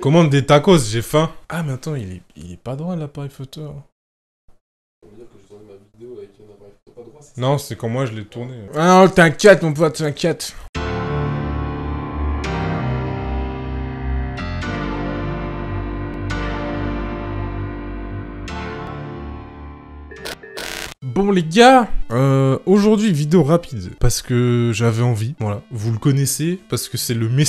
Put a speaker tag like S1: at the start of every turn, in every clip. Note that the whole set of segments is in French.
S1: Commande des tacos, j'ai faim. Ah, mais attends, il est pas droit l'appareil photo.
S2: Ça veut dire que je tournais ma vidéo avec un appareil photo pas droit, c'est ça?
S1: Non, c'est quand moi je l'ai tourné. Ah non, t'inquiète, mon pote, t'inquiète. Bon les gars, aujourd'hui vidéo rapide, parce que j'avais envie, voilà. Vous le connaissez, parce que c'est le message.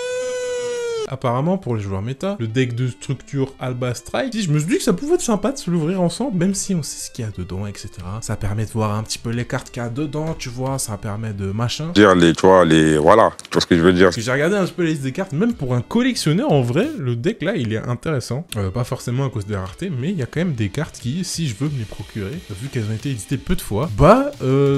S1: Apparemment, pour les joueurs méta, le deck de structure Alba Strike, je me suis dit que ça pouvait être sympa de se l'ouvrir ensemble, même si on sait ce qu'il y a dedans, etc. Ça permet de voir un petit peu les cartes qu'il y a dedans, tu vois, ça permet de machin.
S3: Dire les, tu vois, voilà, tu vois ce que je veux dire.
S1: J'ai regardé un petit peu la liste des cartes, même pour un collectionneur, en vrai, le deck là, il est intéressant. Pas forcément à cause des raretés, mais il y a quand même des cartes qui, si je veux me les procurer, vu qu'elles ont été éditées peu de fois, bah,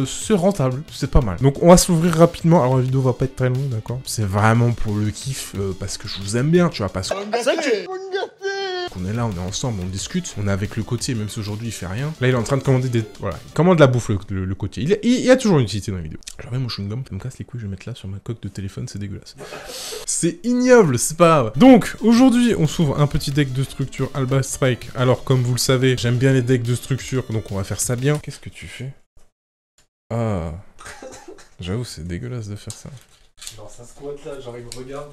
S1: c'est rentable, c'est pas mal. Donc on va se l'ouvrir rapidement, alors la vidéo va pas être très longue, d'accord? C'est vraiment pour le kiff, parce que je vous aime bien, tu vois, parce que... On est là, on est ensemble, on discute, on est avec le côtier, même si aujourd'hui il fait rien. Là il est en train de commander des... Voilà, il commande la bouffe le côtier. Il y a toujours une utilité dans la vidéo. J'aurais mon chewing-gum, ça me casse les couilles, je vais mettre là sur ma coque de téléphone, c'est dégueulasse. C'est ignoble, c'est pas grave. Donc, aujourd'hui, on s'ouvre un petit deck de structure Alba Strike. Alors, comme vous le savez, j'aime bien les decks de structure, donc on va faire ça bien. Qu'est-ce que tu fais? Ah... J'avoue, c'est dégueulasse de faire ça.
S2: Genre ça squatte là, genre il me regarde.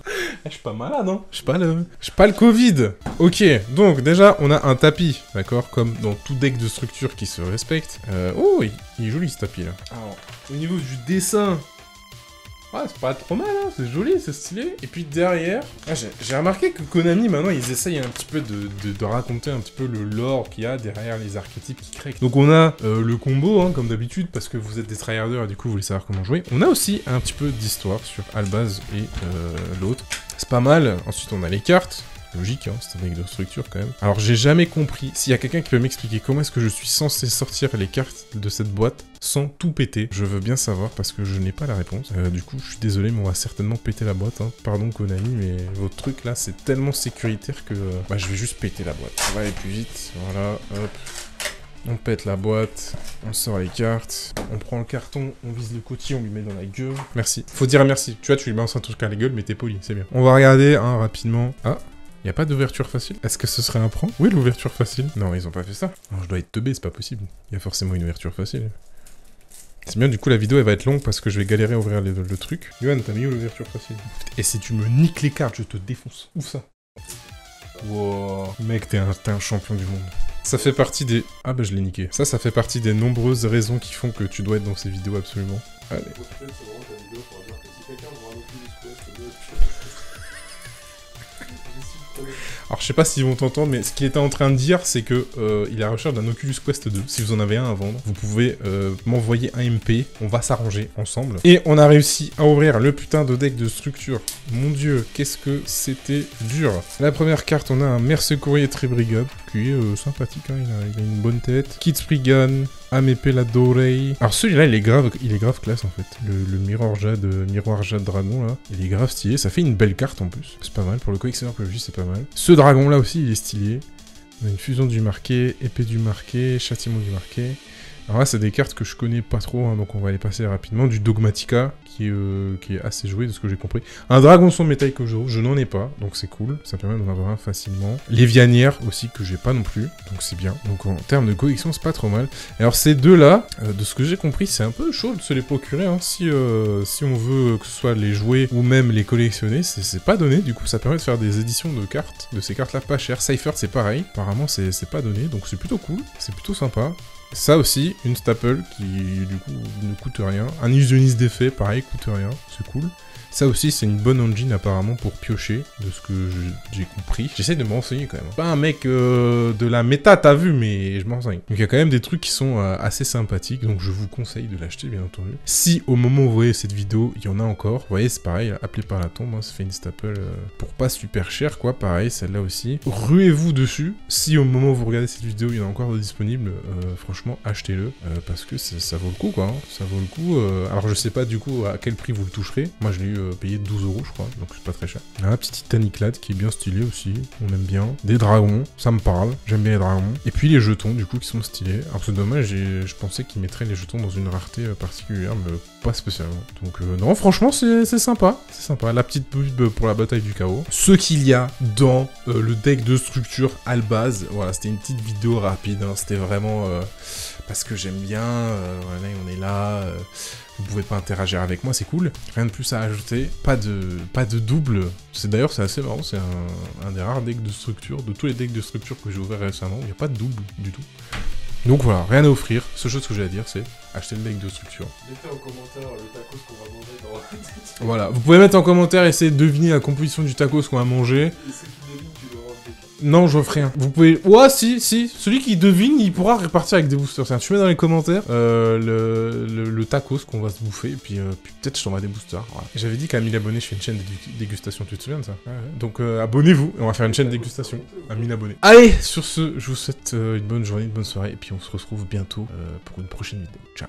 S1: Je suis pas malade, hein. J'ai pas le Covid. Ok, donc déjà, on a un tapis, d'accord? Comme dans tout deck de structure qui se respecte. Oh, il est joli ce tapis là. Alors, au niveau du dessin... Ouais, c'est pas trop mal, hein, c'est joli, c'est stylé. Et puis derrière, j'ai remarqué que Konami, maintenant, ils essayent un petit peu de raconter un petit peu le lore qu'il y a derrière les archétypes qui créent. Donc on a le combo, hein, comme d'habitude, parce que vous êtes des tryharders et du coup vous voulez savoir comment jouer. On a aussi un petit peu d'histoire sur Albaz et l'autre. C'est pas mal. Ensuite on a les cartes. Logique, hein, c'est un deck de structure quand même. Alors j'ai jamais compris, s'il y a quelqu'un qui peut m'expliquer comment est-ce que je suis censé sortir les cartes de cette boîte sans tout péter, je veux bien savoir parce que je n'ai pas la réponse. Du coup, je suis désolé, mais on va certainement péter la boîte, hein. Pardon Konami, mais votre truc là, c'est tellement sécuritaire que bah, je vais juste péter la boîte. On va aller plus vite, voilà, hop. On pète la boîte, on sort les cartes, on prend le carton, on vise le côtier, on lui met dans la gueule. Merci. Faut dire merci. Tu vois, tu lui balances un truc à la gueule, mais t'es poli, c'est bien. On va regarder, hein, rapidement. Ah, y a pas d'ouverture facile? Est-ce que ce serait un prank? Oui, l'ouverture facile. Non, ils ont pas fait ça. Non, je dois être teubé, c'est pas possible. Il y a forcément une ouverture facile. C'est bien, du coup, la vidéo, elle va être longue parce que je vais galérer à ouvrir le truc. Yohan, t'as mis où l'ouverture facile? Et si tu me niques les cartes, je te défonce. Ouvre ça. Wow. Mec, t'es un champion du monde. Ça fait partie des... Ah bah je l'ai niqué. Ça fait partie des nombreuses raisons qui font que tu dois être dans ces vidéos absolument. Allez. Alors je sais pas s'ils vont t'entendre, mais ce qu'il était en train de dire, c'est que il est à la recherche d'un Oculus Quest 2. Si vous en avez un à vendre, vous pouvez m'envoyer un MP, on va s'arranger ensemble. Et on a réussi à ouvrir le putain de deck de structure. Mon dieu, qu'est-ce que c'était dur. La première carte, on a un Mercecourrier Tribrigade, qui est sympathique, hein, il a une bonne tête. Kit Spriggan, Amépé la Dorei. Alors celui-là, il est grave classe en fait. Le Miroir Jade Dragon là, il est grave stylé. Ça fait une belle carte en plus. C'est pas mal. Pour le collectionneur PVJ, c'est pas mal. Ce dragon là aussi, il est stylé. On a une fusion du marqué, épée du marqué, châtiment du marqué. Alors là, c'est des cartes que je connais pas trop, hein, donc on va les passer rapidement. Du Dogmatica, qui est assez joué de ce que j'ai compris. Un dragon son métal que je n'en ai pas, donc c'est cool. Ça permet d'en avoir un facilement. Lévianière aussi, que j'ai pas non plus, donc c'est bien. Donc en termes de collection, c'est pas trop mal. Alors ces deux-là, de ce que j'ai compris, c'est un peu chaud de se les procurer. Hein. Si on veut que ce soit les jouer ou même les collectionner, c'est pas donné. Du coup, ça permet de faire des éditions de cartes, de ces cartes-là pas chères. Seifert, c'est pareil. Apparemment, c'est pas donné, donc c'est plutôt cool. C'est plutôt sympa. Ça aussi, une staple qui, du coup, ne coûte rien. Un illusionniste d'effet, pareil, coûte rien, c'est cool. Ça aussi, c'est une bonne engine apparemment pour piocher, de ce que j'ai compris. J'essaie de me renseigner quand même. Pas un mec de la méta, t'as vu, mais je m'en renseigne. Donc il y a quand même des trucs qui sont assez sympathiques, donc je vous conseille de l'acheter, bien entendu. Si au moment où vous voyez cette vidéo, il y en a encore, vous voyez, c'est pareil, appelé par la tombe, hein, ça fait une staple pour pas super cher, quoi, pareil, celle-là aussi. Ruez-vous dessus. Si au moment où vous regardez cette vidéo, il y en a encore de disponible, franchement, achetez-le, parce que ça vaut le coup, quoi. Hein. Ça vaut le coup. Alors je sais pas du coup à quel prix vous le toucherez. Moi, je l'ai eu payé 12 € je crois, donc c'est pas très cher. Un petit Titaniclad qui est bien stylé aussi, on aime bien. Des dragons, ça me parle, j'aime bien les dragons. Et puis les jetons du coup qui sont stylés. Alors c'est dommage, je pensais qu'ils mettraient les jetons dans une rareté particulière, mais pas spécialement. Donc non, franchement, c'est sympa. C'est sympa. La petite pub pour la bataille du chaos. Ce qu'il y a dans le deck de structure Albaz. Voilà, c'était une petite vidéo rapide. Hein. C'était vraiment parce que j'aime bien. Voilà, on est là. Vous pouvez pas interagir avec moi, c'est cool. Rien de plus à ajouter. Pas de double. D'ailleurs, c'est assez marrant. C'est un des rares decks de structure. De tous les decks de structure que j'ai ouvert récemment, il n'y a pas de double du tout. Donc voilà, rien à offrir. Seule chose que j'ai à dire, c'est acheter le deck de structure.
S2: Mettez en commentaire le tacos qu'on va manger dans...
S1: Voilà, vous pouvez mettre en commentaire, essayer de deviner la composition du tacos qu'on va manger.
S2: Et ceux qui devinent, tu leur rends le deck.
S1: Non, je ferai rien. Vous pouvez... Ouais, si. Celui qui devine, il pourra repartir avec des boosters. Tiens, tu mets dans les commentaires le tacos qu'on va se bouffer, et puis peut-être je t'envoie des boosters. Voilà. J'avais dit qu'à 1000 abonnés, je fais une chaîne de dégustation, tu te souviens de ça? Ouais. Donc abonnez-vous, et on va faire une chaîne de dégustation à 1000 abonnés. Allez, sur ce, je vous souhaite une bonne journée, une bonne soirée, et puis on se retrouve bientôt pour une prochaine vidéo. Ciao.